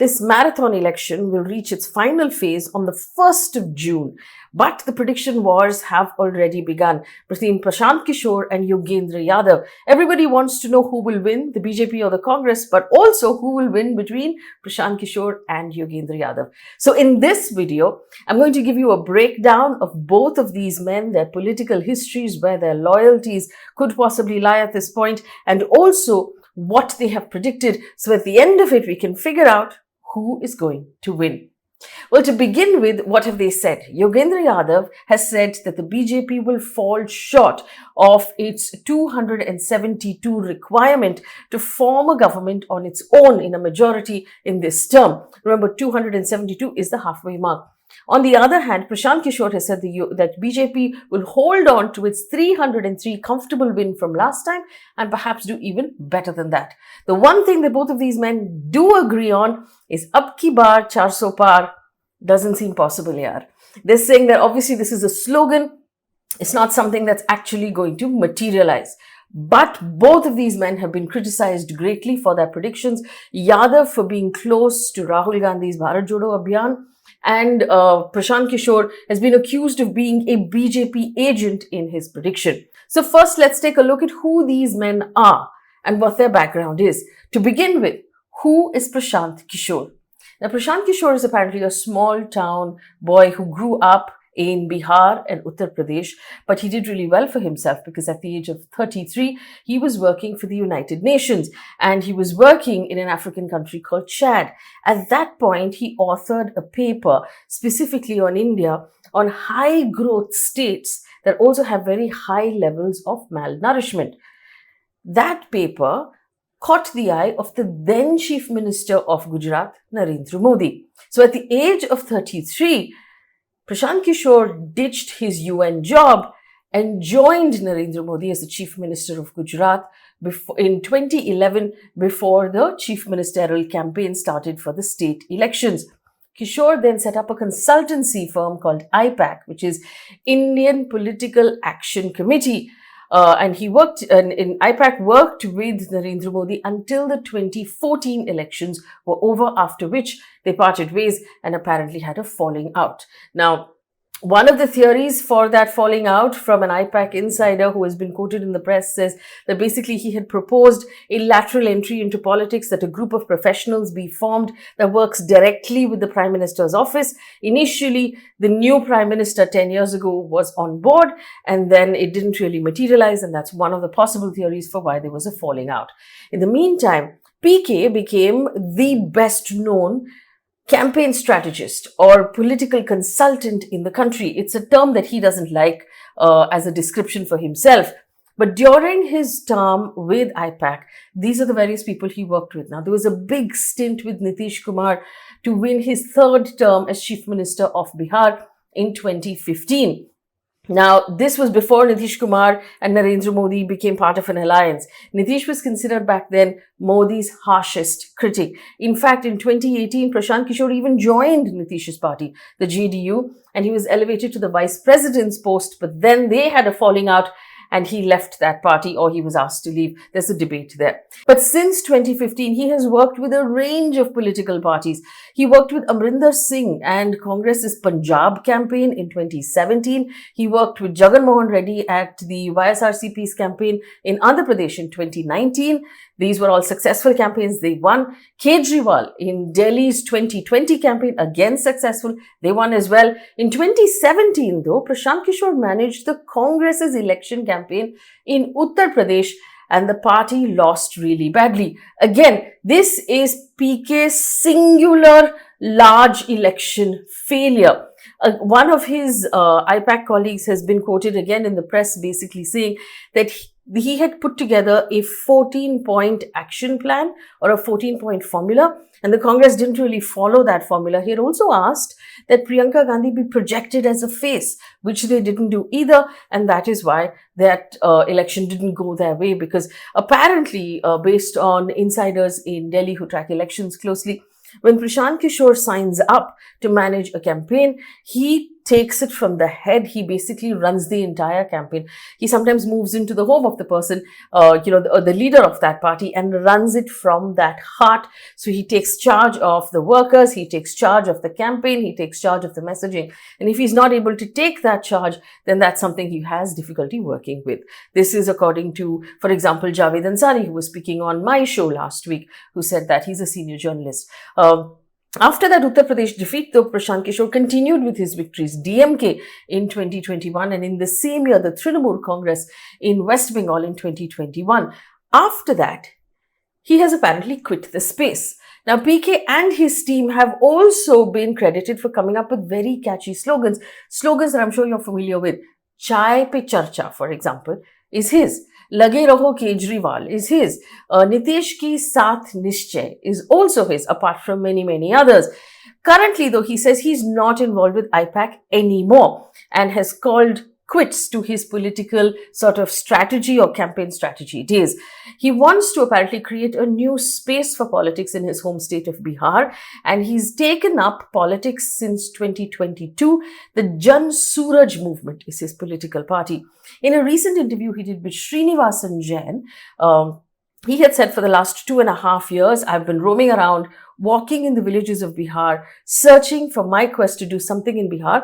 This marathon election will reach its final phase on the 1st of June. But the prediction wars have already begun between Prashant Kishor and Yogendra Yadav. Everybody wants to know who will win, the BJP or the Congress, but also who will win between Prashant Kishor and Yogendra Yadav. So in this video, I'm going to give you a breakdown of both of these men, their political histories, where their loyalties could possibly lie at this point, and also what they have predicted. So at the end of it, we can figure out who is going to win. Well, to begin with, what have they said? Yogendra Yadav has said that the BJP will fall short of its 272 requirement to form a government on its own in a majority in this term. Remember, 272 is the halfway mark. On the other hand, Prashant Kishor has said that BJP will hold on to its 303 comfortable win from last time and perhaps do even better than that. The one thing that both of these men do agree on is ab ki baar 400 par doesn't seem possible here. They're saying that obviously this is a slogan. It's not something that's actually going to materialize. But both of these men have been criticized greatly for their predictions. Yadav for being close to Rahul Gandhi's Bharat Jodo Abhiyan, and Prashant Kishor has been accused of being a BJP agent in his prediction. So first, let's take a look at who these men are and what their background is. To begin with, who is Prashant Kishor? Now, Prashant Kishor is apparently a small town boy who grew up in Bihar and Uttar Pradesh, but he did really well for himself because at the age of 33, he was working for the United Nations and he was working in an African country called Chad. At that point, he authored a paper specifically on India on high growth states that also have very high levels of malnourishment. That paper caught the eye of the then Chief Minister of Gujarat, Narendra Modi. So at the age of 33, Prashant Kishor ditched his UN job and joined Narendra Modi as the Chief Minister of Gujarat in 2011 before the Chief Ministerial campaign started for the state elections. Kishore then set up a consultancy firm called IPAC, which is Indian Political Action Committee. And IPAC worked with Narendra Modi until the 2014 elections were over, after which they parted ways and apparently had a falling out. Now, one of the theories for that falling out from an IPAC insider who has been quoted in the press says that basically he had proposed a lateral entry into politics, that a group of professionals be formed that works directly with the Prime Minister's office. Initially, the new Prime Minister 10 years ago was on board, and then it didn't really materialize, and that's one of the possible theories for why there was a falling out. In the meantime, PK became the best known campaign strategist or political consultant in the country. It's a term that he doesn't like as a description for himself. But during his term with IPAC, these are the various people he worked with. Now, there was a big stint with Nitish Kumar to win his third term as Chief Minister of Bihar in 2015. Now, this was before Nitish Kumar and Narendra Modi became part of an alliance. Nitish was considered back then Modi's harshest critic. In fact, in 2018, Prashant Kishor even joined Nitish's party, the JDU, and he was elevated to the vice president's post, but then they had a falling out and he left that party, or he was asked to leave. There's a debate there. But since 2015, he has worked with a range of political parties. He worked with Amrinder Singh and Congress's Punjab campaign in 2017. He worked with Jagan Mohan Reddy at the YSRCP's campaign in Andhra Pradesh in 2019. These were all successful campaigns. They won. Kejriwal in Delhi's 2020 campaign, again successful. They won as well. In 2017, though, Prashant Kishor managed the Congress's election campaign in Uttar Pradesh, and the party lost really badly. Again, this is PK's singular large election failure. One of his IPAC colleagues has been quoted again in the press basically saying that he had put together a 14-point action plan or a 14-point formula, and the Congress didn't really follow that formula. He had also asked that Priyanka Gandhi be projected as a face, which they didn't do either, and that is why that election didn't go their way, because apparently, based on insiders in Delhi who track elections closely, when Prashant Kishor signs up to manage a campaign, he takes it from the head. He basically runs the entire campaign. He sometimes moves into the home of the person, the leader of that party, and runs it from that heart. So he takes charge of the workers, he takes charge of the campaign, he takes charge of the messaging. And if he's not able to take that charge, then that's something he has difficulty working with. This is according to, for example, Javed Ansari, who was speaking on my show last week, who said that he's a senior journalist. After that Uttar Pradesh defeat, though, Prashant Kishor continued with his victories. DMK in 2021, and in the same year, the Trinamool Congress in West Bengal in 2021. After that, he has apparently quit the space. Now, PK and his team have also been credited for coming up with very catchy slogans. Slogans that I'm sure you're familiar with. Chai pe charcha, for example, is his. Lage Raho Kejriwal is his. Nitish ki Saath Nischay is also his, apart from many, many others. Currently, though, he says he's not involved with IPAC anymore and has called quits to his political sort of strategy or campaign strategy days. He wants to apparently create a new space for politics in his home state of Bihar, and he's taken up politics since 2022. The Jan Suraj movement is his political party. In a recent interview he did with Srinivasan Jain, he had said, for the last 2.5 years, I've been roaming around, walking in the villages of Bihar, searching for my quest to do something in Bihar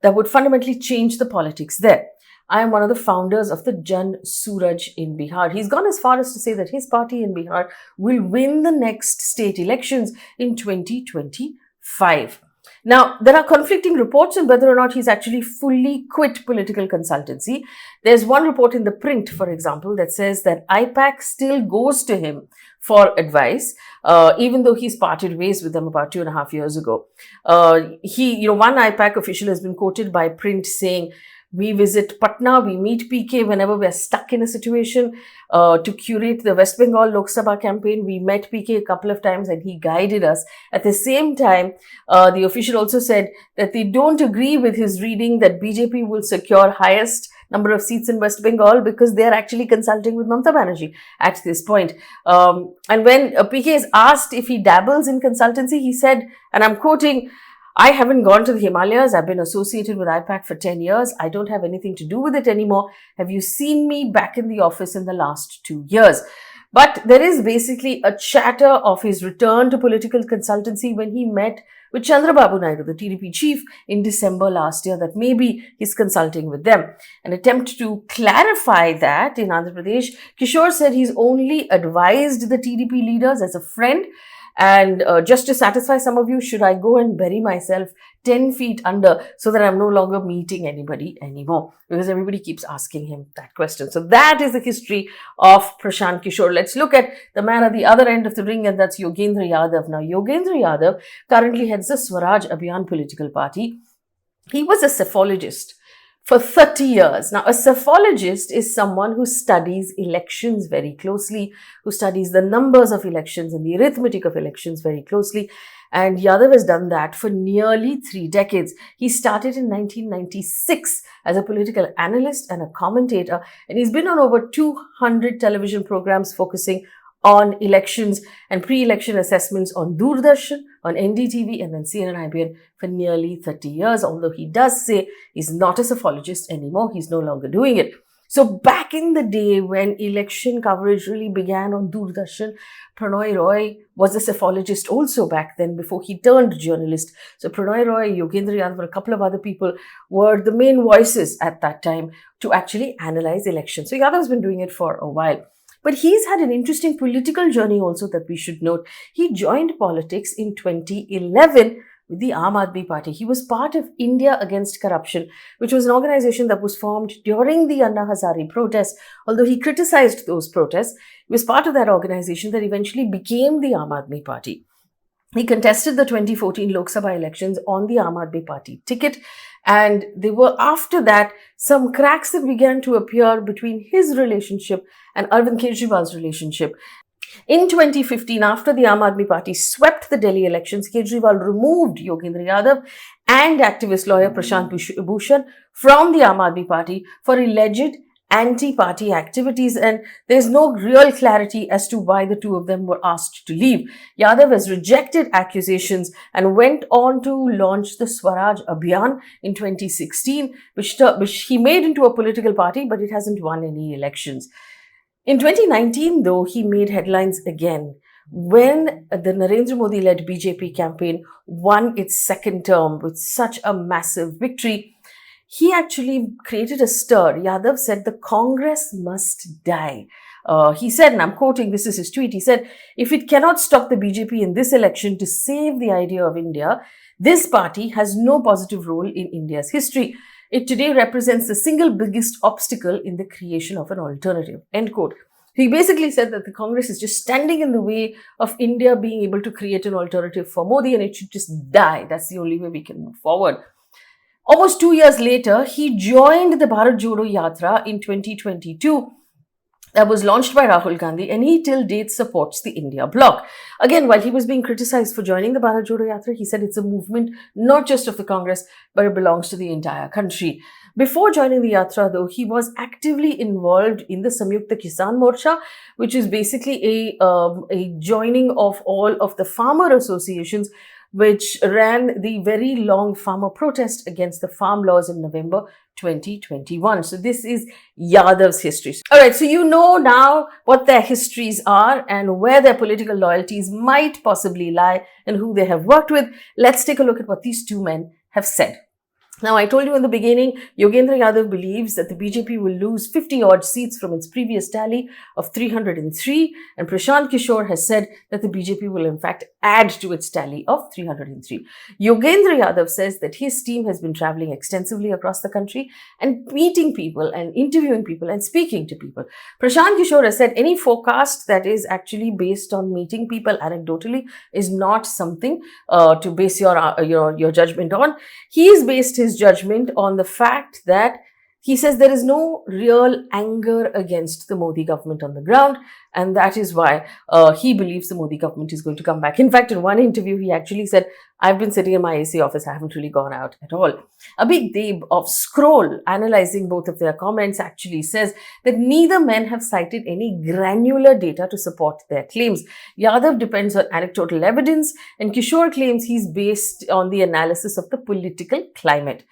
that would fundamentally change the politics there. I am one of the founders of the Jan Suraj in Bihar. He's gone as far as to say that his party in Bihar will win the next state elections in 2025. Now, there are conflicting reports on whether or not he's actually fully quit political consultancy. There's one report in the print, for example, that says that IPAC still goes to him for advice, even though he's parted ways with them about 2.5 years ago. One IPAC official has been quoted by print saying, we visit Patna, we meet PK whenever we're stuck in a situation. To curate the West Bengal Lok Sabha campaign, we met PK a couple of times and he guided us. At the same time, the official also said that they don't agree with his reading that BJP will secure highest number of seats in West Bengal because they're actually consulting with Mamata Banerjee at this point. And when PK is asked if he dabbles in consultancy, he said, and I'm quoting, I haven't gone to the Himalayas. I've been associated with IPAC for 10 years. I don't have anything to do with it anymore. Have you seen me back in the office in the last 2 years? But there is basically a chatter of his return to political consultancy when he met with Chandrababu Naidu, the TDP chief, in December last year, that maybe he's consulting with them. An attempt to clarify that in Andhra Pradesh, Kishore said he's only advised the TDP leaders as a friend. And just to satisfy some of you, should I go and bury myself 10 feet under so that I'm no longer meeting anybody anymore? Because everybody keeps asking him that question. So that is the history of Prashant Kishor. Let's look at the man at the other end of the ring, and that's Yogendra Yadav. Now, Yogendra Yadav currently heads the Swaraj Abhiyan political party. He was a psephologist for 30 years. Now, a psephologist is someone who studies elections very closely, who studies the numbers of elections and the arithmetic of elections very closely. And Yadav has done that for nearly 3 decades. He started in 1996 as a political analyst and a commentator, and he's been on over 200 television programs focusing on elections and pre-election assessments on Doordarshan, on NDTV, and then CNN-IBN for nearly 30 years, although he does say he's not a psephologist anymore. He's no longer doing it. So back in the day when election coverage really began on Doordarshan, Prannoy Roy was a psephologist also back then before he turned journalist. So Prannoy Roy, Yogendra Yadav, and a couple of other people were the main voices at that time to actually analyze elections. So Yadav's been doing it for a while. But he's had an interesting political journey also that we should note. He joined politics in 2011 with the Aam Aadmi Party. He was part of India Against Corruption, which was an organization that was formed during the Anna Hazare protests. Although he criticized those protests, he was part of that organization that eventually became the Aam Aadmi Party. He contested the 2014 Lok Sabha elections on the Aam Aadmi Party ticket, and there were after that some cracks that began to appear between his relationship and Arvind Kejriwal's relationship. In 2015, after the Aam Aadmi Party swept the Delhi elections, Kejriwal removed Yogendra Yadav and activist lawyer Prashant Kishor from the Aam Aadmi Party for alleged anti-party activities, and there's no real clarity as to why the two of them were asked to leave. Yadav has rejected accusations and went on to launch the Swaraj Abhiyan in 2016, which he made into a political party, but it hasn't won any elections. In 2019, though, he made headlines again when the Narendra Modi-led BJP campaign won its second term with such a massive victory. He actually created a stir. Yadav said the Congress must die. He said, and I'm quoting, this is his tweet, he said, if it cannot stop the BJP in this election to save the idea of India, this party has no positive role in India's history. It today represents the single biggest obstacle in the creation of an alternative. End quote. He basically said that the Congress is just standing in the way of India being able to create an alternative for Modi, and it should just die. That's the only way we can move forward. Almost 2 years later, he joined the Bharat Jodo Yatra in 2022 that was launched by Rahul Gandhi, and he till date supports the India bloc. Again, while he was being criticized for joining the Bharat Jodo Yatra, he said it's a movement not just of the Congress, but it belongs to the entire country. Before joining the Yatra, though, he was actively involved in the Samyukta Kisan Morcha, which is basically a joining of all of the farmer associations which ran the very long farmer protest against the farm laws in November 2021. So this is Yadav's history. All right, so you know now what their histories are and where their political loyalties might possibly lie and who they have worked with. Let's take a look at what these two men have said. Now, I told you in the beginning, Yogendra Yadav believes that the BJP will lose 50-odd seats from its previous tally of 303, and Prashant Kishor has said that the BJP will in fact add to its tally of 303. Yogendra Yadav says that his team has been traveling extensively across the country and meeting people and interviewing people and speaking to people. Prashant Kishor has said any forecast that is actually based on meeting people anecdotally is not something to base your judgment on. He has based his judgment on the fact that he says there is no real anger against the Modi government on the ground, and that is why he believes the Modi government is going to come back. In fact, in one interview, he actually said, I've been sitting in my AC office, I haven't really gone out at all. Abhig Deb of Scroll, analyzing both of their comments, actually says that neither men have cited any granular data to support their claims. Yadav depends on anecdotal evidence, and Kishore claims he's based on the analysis of the political climate.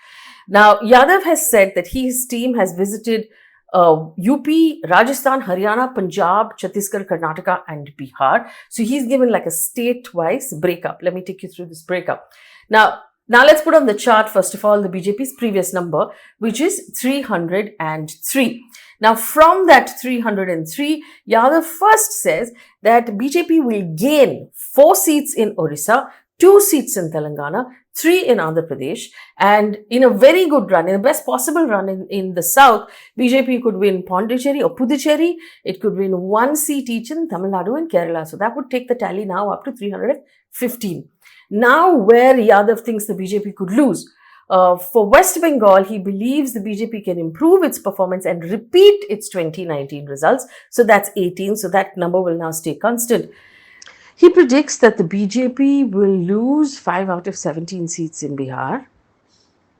Now, Yadav has said that his team has visited UP, Rajasthan, Haryana, Punjab, Chhattisgarh, Karnataka and Bihar. So he's given like a state-wise breakup. Let me take you through this breakup. Now let's put on the chart, first of all, the BJP's previous number, which is 303. Now, from that 303, Yadav first says that BJP will gain 4 seats in Orissa, 2 seats in Telangana, 3 in Andhra Pradesh, and in a very good run, in the best possible run in the south, BJP could win Pondicherry or Puducherry. It could win 1 seat each in Tamil Nadu and Kerala. So that would take the tally now up to 315. Now, where Yadav thinks the BJP could lose. For West Bengal, he believes the BJP can improve its performance and repeat its 2019 results. So that's 18. So that number will now stay constant. He predicts that the BJP will lose 5 out of 17 seats in Bihar,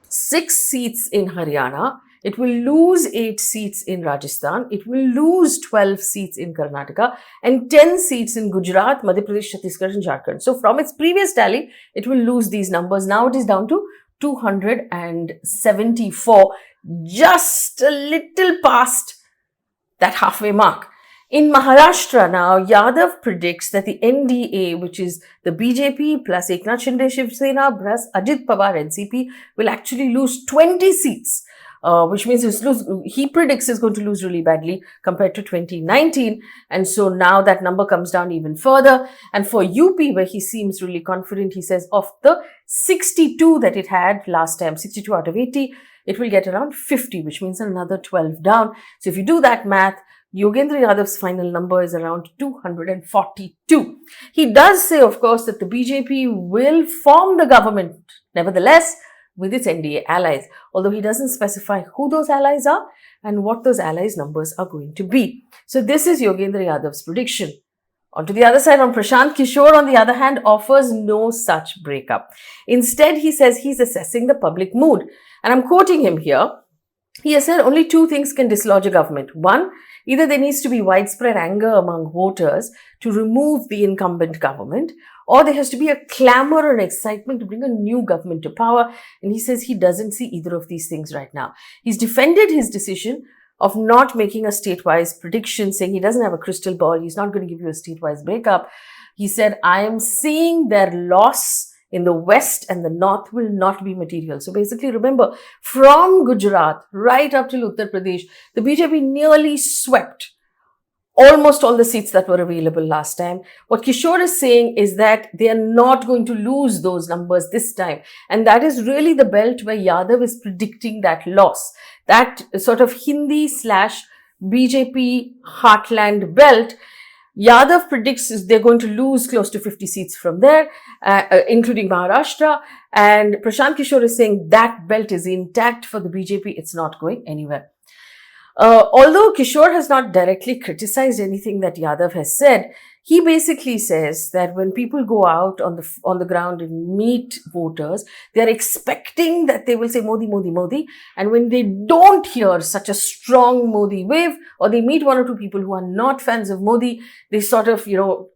6 seats in Haryana, it will lose 8 seats in Rajasthan, it will lose 12 seats in Karnataka, and 10 seats in Gujarat, Madhya Pradesh, Chhattisgarh and Jharkhand. So from its previous tally, it will lose these numbers. Now it is down to 274, just a little past that halfway mark. In Maharashtra now, Yadav predicts that the NDA, which is the BJP plus Eknath Shinde Shiv Sena plus Ajit Pawar NCP, will actually lose 20 seats, which means he predicts is going to lose really badly compared to 2019. And so now that number comes down even further. And for UP, where he seems really confident, he says of the 62 that it had last time, 62 out of 80, it will get around 50, which means another 12 down. So if you do that math, Yogendra Yadav's final number is around 242. He does say, of course, that the BJP will form the government, nevertheless, with its NDA allies, although he doesn't specify who those allies are and what those allies' numbers are going to be. So this is Yogendra Yadav's prediction. On to the other side, on Prashant Kishor, on the other hand, offers no such breakup. Instead, he says he's assessing the public mood. And I'm quoting him here. He has said only two things can dislodge a government. One, either there needs to be widespread anger among voters to remove the incumbent government, or there has to be a clamor and excitement to bring a new government to power. And he says he doesn't see either of these things right now. He's defended his decision of not making a statewide prediction, saying he doesn't have a crystal ball. He's not going to give you a statewide breakup. He said, I am seeing their loss in the west and the north will not be material. So basically, remember, from Gujarat right up till Uttar Pradesh, the BJP nearly swept almost all the seats that were available last time. What Kishore is saying is that they are not going to lose those numbers this time. And that is really the belt where Yadav is predicting that loss. That sort of Hindi / BJP heartland belt, Yadav predicts they're going to lose close to 50 seats from there, including Maharashtra. And Prashant Kishor is saying that belt is intact for the BJP. It's not going anywhere. Although Kishore has not directly criticized anything that Yadav has said, he basically says that when people go out on the ground and meet voters, they are expecting that they will say Modi, Modi, Modi. And when they don't hear such a strong Modi wave, or they meet one or two people who are not fans of Modi, they sort of,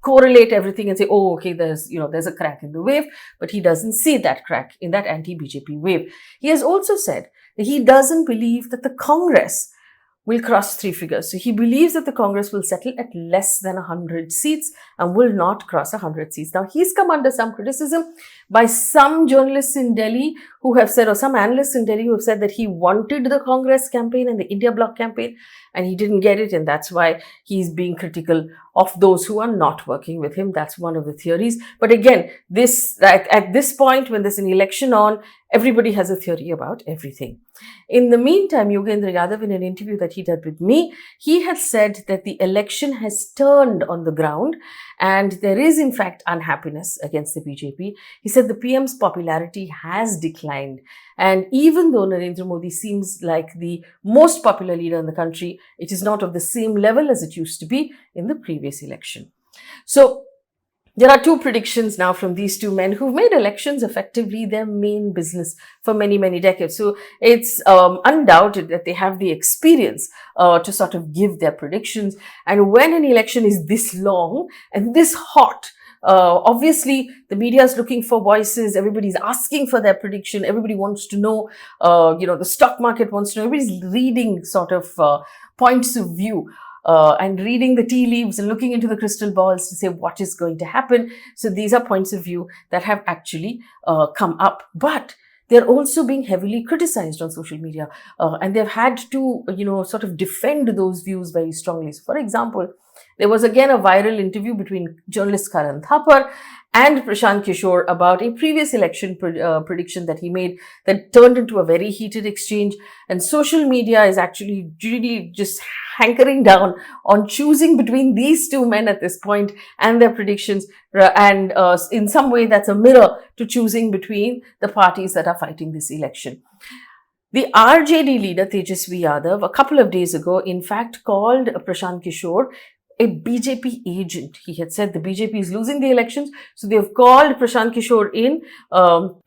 correlate everything and say, oh, okay, there's a crack in the wave. But he doesn't see that crack in that anti-BJP wave. He has also said that he doesn't believe that the Congress will cross three figures. So he believes that the Congress will settle at less than 100 seats and will not cross 100 seats. Now, he's come under some criticism by some journalists in Delhi who have said, or some analysts in Delhi who have said that he wanted the Congress campaign and the India Bloc campaign and he didn't get it. And that's why he's being critical of those who are not working with him. That's one of the theories. But again, at this point, when there's an election on, everybody has a theory about everything. In the meantime, Yogendra Yadav, in an interview that he did with me, he had said that the election has turned on the ground and there is in fact unhappiness against the BJP. He said the PM's popularity has declined. And even though Narendra Modi seems like the most popular leader in the country, it is not of the same level as it used to be in the previous election. So there are two predictions now from these two men who've made elections effectively their main business for many, many decades. So it's undoubted that they have the experience to sort of give their predictions. And when an election is this long and this hot, obviously the media is looking for voices. Everybody's asking for their prediction. Everybody wants to know, the stock market wants to know. Everybody's reading sort of points of view. And reading the tea leaves and looking into the crystal balls to say what is going to happen. So these are points of view that have actually come up. But they're also being heavily criticized on social media. And they've had to, sort of defend those views very strongly. So for example, there was again a viral interview between journalist Karan Thapar and Prashant Kishor about a previous election prediction that he made that turned into a very heated exchange. And social media is actually really just hankering down on choosing between these two men at this point and their predictions. And in some way, that's a mirror to choosing between the parties that are fighting this election. The RJD leader, Tejasvi Yadav, a couple of days ago, in fact, called Prashant Kishor a BJP agent. He had said the BJP is losing the elections. So they've called Prashant Kishor in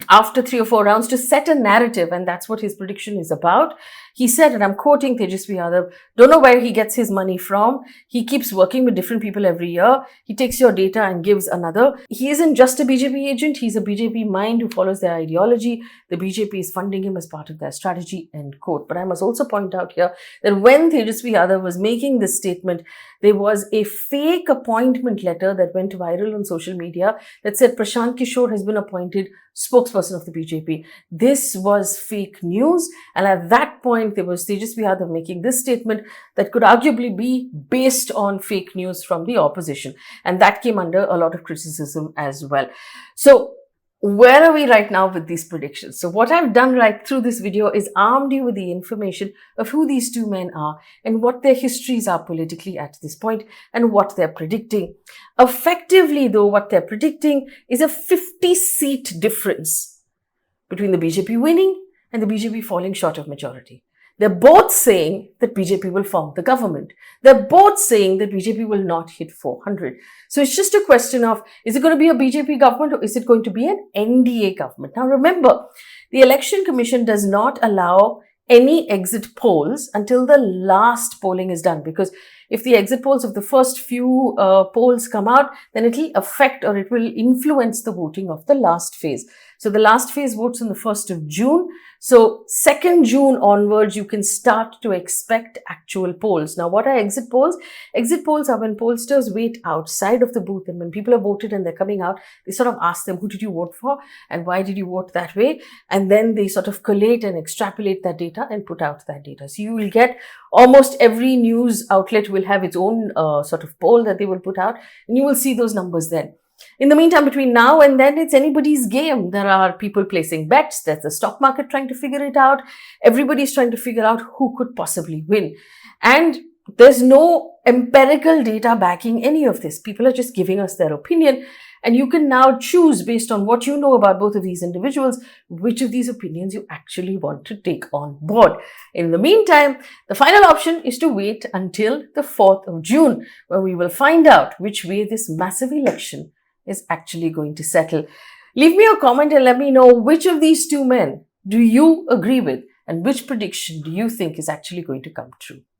after 3 or 4 rounds to set a narrative. And that's what his prediction is about. He said, and I'm quoting Tejasvi Yadav, don't know where he gets his money from. He keeps working with different people every year. He takes your data and gives another. He isn't just a BJP agent. He's a BJP mind who follows their ideology. The BJP is funding him as part of their strategy, end quote. But I must also point out here that when Tejasvi Yadav was making this statement, there was a fake appointment letter that went viral on social media that said Prashant Kishor has been appointed spokesperson of the BJP. This was fake news. And at that point, there was Tejasvi Yadav making this statement that could arguably be based on fake news from the opposition. And that came under a lot of criticism as well. So where are we right now with these predictions? So what I've done right through this video is armed you with the information of who these two men are and what their histories are politically at this point and what they're predicting. Effectively, though, what they're predicting is a 50-seat difference between the BJP winning and the BJP falling short of majority. They're both saying that BJP will form the government. They're both saying that BJP will not hit 400. So it's just a question of, is it going to be a BJP government or is it going to be an NDA government? Now remember, the Election Commission does not allow any exit polls until the last polling is done, because if the exit polls of the first few polls come out, then it will affect or it will influence the voting of the last phase. So the last phase votes on the 1st of June. So 2nd June onwards, you can start to expect actual polls. Now, what are exit polls? Exit polls are when pollsters wait outside of the booth, and when people have voted and they're coming out, they sort of ask them, who did you vote for and why did you vote that way? And then they sort of collate and extrapolate that data and put out that data. So you will get almost every news outlet will have its own sort of poll that they will put out, and you will see those numbers then. In the meantime, between now and then, it's anybody's game. There are people placing bets. There's the stock market trying to figure it out. Everybody's trying to figure out who could possibly win. And there's no empirical data backing any of this. People are just giving us their opinion. And you can now choose, based on what you know about both of these individuals, which of these opinions you actually want to take on board. In the meantime, the final option is to wait until the 4th of June, where we will find out which way this massive election is actually going to settle. Leave me a comment and let me know which of these two men do you agree with and which prediction do you think is actually going to come true.